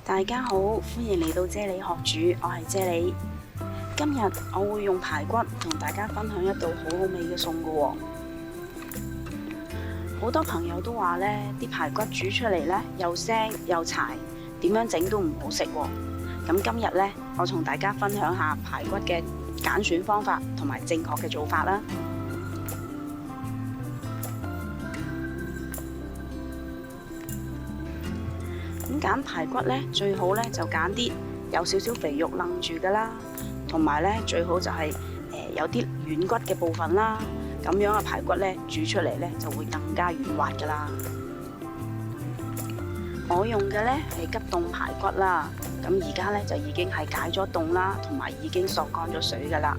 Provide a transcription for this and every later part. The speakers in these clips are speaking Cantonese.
大家好，歡迎嚟到啫喱學煮，我係啫喱。今日我會用排骨同大家分享一道好好味嘅餸㗎喎。好多朋友都話呢啲排骨煮出嚟呢又腥又柴，點樣整都唔好食喎。咁今日呢，我同大家分享下排骨嘅揀選方法同埋正確嘅做法啦。咁揀排骨呢，最好呢就揀啲有少少肥肉楞住噶啦，同埋呢最好就係有啲軟骨嘅部分啦。咁樣嘅排骨呢，煮出嚟呢就會更加軟滑噶啦。我用嘅呢係急凍排骨啦，咁而家呢就已經係解咗凍啦，同埋已經索乾咗水噶啦。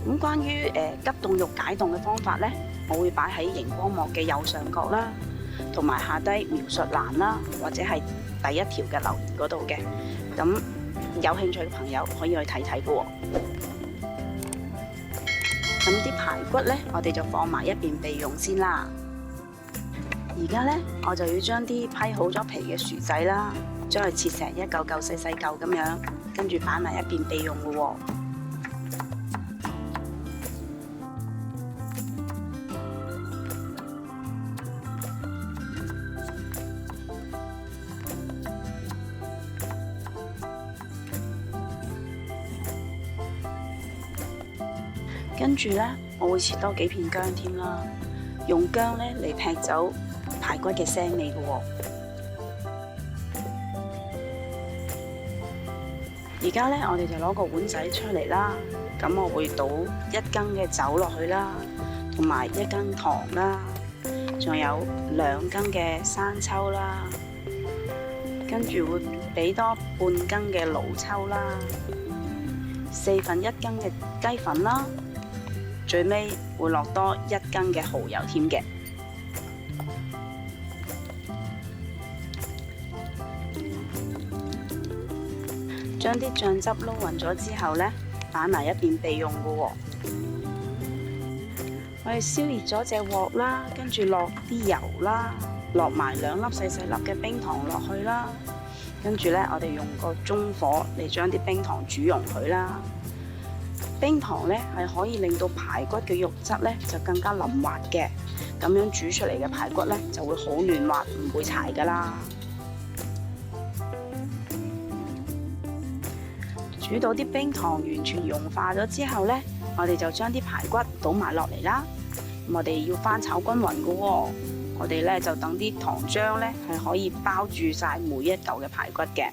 咁關於急凍肉解凍嘅方法呢，我會擺喺熒光幕嘅右上角啦，同埋下低描述欄啦，或者係第一條嘅留言嗰度嘅。咁有興趣嘅朋友可以去睇睇嘅喎。咁啲排骨呢，我哋就放埋一邊備用先啦。而家呢，我就要將啲批好咗皮嘅薯仔啦，將佢切成一嚿嚿細細嚿咁樣，跟住擺埋一邊備用嘅喎。跟住呢，我會切多幾片薑添啦，用薑呢嚟劈走排骨嘅腥味嘅喎。而家呢，我哋就攞個碗仔出嚟啦，咁我會倒1羹嘅酒落去啦，同埋1羹糖啦，仲有2羹嘅生抽啦，跟住會俾多半羹嘅老抽啦，1/4羹嘅雞粉啦。最尾會落多1羹嘅蠔油添嘅。將啲醬汁撈勻咗之後呢，擺埋一邊備用嘅喎。我哋燒熱咗隻鑊啦，跟住落啲油啦，落埋2粒細細粒嘅冰糖落去啦。跟住呢，我哋用個中火嚟將啲冰糖煮溶佢啦。冰糖呢係可以令到排骨嘅肉質呢就更加腍滑嘅，咁樣煮出嚟嘅排骨呢就會好嫩滑，唔會柴噶啦。煮到啲冰糖完全融化咗之後呢，我哋就將啲排骨倒埋落嚟啦。我哋要翻炒均勻噶喎，我哋呢就等啲糖漿呢係可以包住晒每一嚿嘅排骨嘅。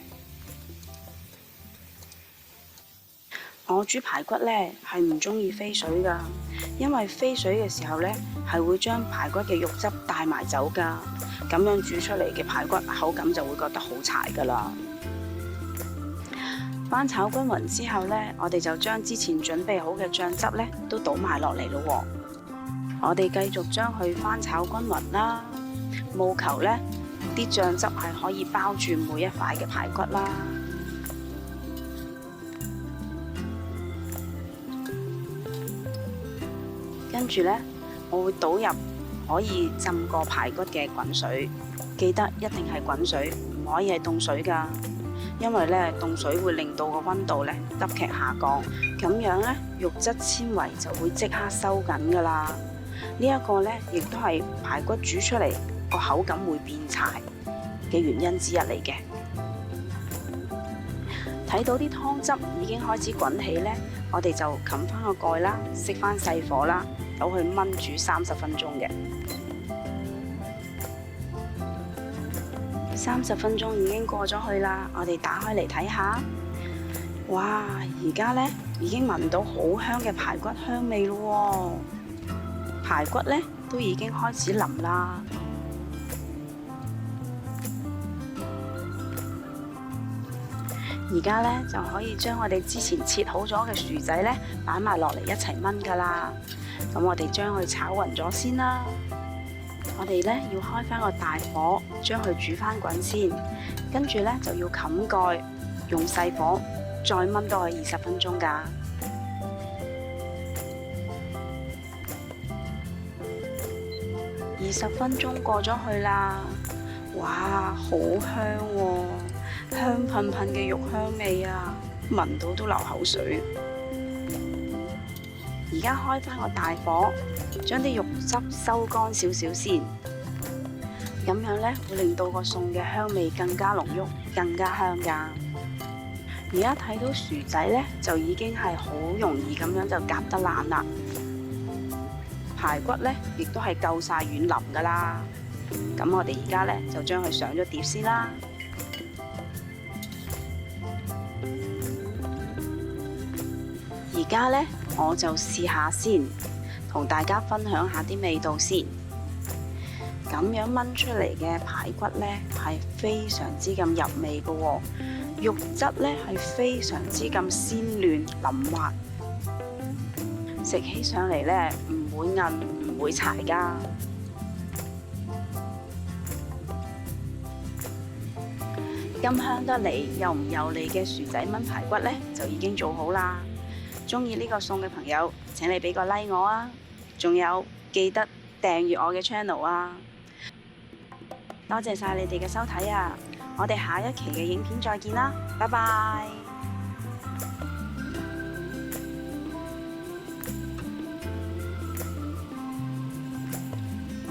我煮排骨呢係唔中意飛水噶，因為飛水嘅時候呢係會將排骨嘅肉汁帶埋走噶，咁樣煮出嚟嘅排骨口感就會覺得好柴噶啦。翻炒均勻之後呢，我哋就將之前準備好嘅醬汁呢都倒埋落嚟咯喎。我哋繼續將佢翻炒均勻啦，務求呢啲醬汁係可以包住每一塊嘅排骨啦。跟住呢，我會倒入可以浸過排骨嘅滾水，記得一定係滾水，唔可以係凍水㗎，因為呢凍水會令到個溫度呢急劇下降，咁樣呢肉質纖維就會即刻收緊㗎啦。呢一個呢亦都係排骨煮出嚟個口感會變柴嘅原因之一嚟嘅。睇到啲湯汁已經開始滾起呢，我哋就冚翻個蓋啦，熄翻細火啦，由佢燜煮30分鐘嘅。30分鐘已經過咗去啦，我哋打開嚟睇下。哇！而家呢已經聞到好香嘅排骨香味咯喎，排骨呢都已經開始腍啦。而家呢就可以將我哋之前切好咗嘅薯仔呢擺埋落嚟一齊燜噶啦。咁我哋將佢炒勻咗先啦。我哋呢要開翻個大火，將佢煮翻滾先。跟住呢就要冚蓋，用細火再燜多佢20分鐘噶。20分鐘過咗去啦，哇，好香喎！香噴噴噴嘅肉香味啊，聞到都流口水。而家開返個大火，將啲肉汁收乾少少先，咁樣呢會令到個餸嘅香味更加濃郁，更加香㗎。而家睇到薯仔呢，就已經係好容易咁樣就夾得爛啦。排骨呢，亦都係夠晒軟腍㗎啦。咁我哋而家呢，就將佢上咗碟先啦。而家呢，我就試下先，同大家分享下啲味道先。咁樣炆出嚟嘅排骨呢，係非常之咁入味㗎喎，肉質呢係非常之咁鮮嫩腍滑，食起上嚟呢唔會韌唔會柴㗎。咁香得嚟又唔油膩嘅薯仔炆排骨呢，就已經做好啦。鍾意呢個餸嘅朋友，請你俾個 like 我啊！仲有記得訂閱我嘅 channel 啊！多謝晒你哋嘅收睇啊！我哋下一期嘅影片再見啦，拜拜。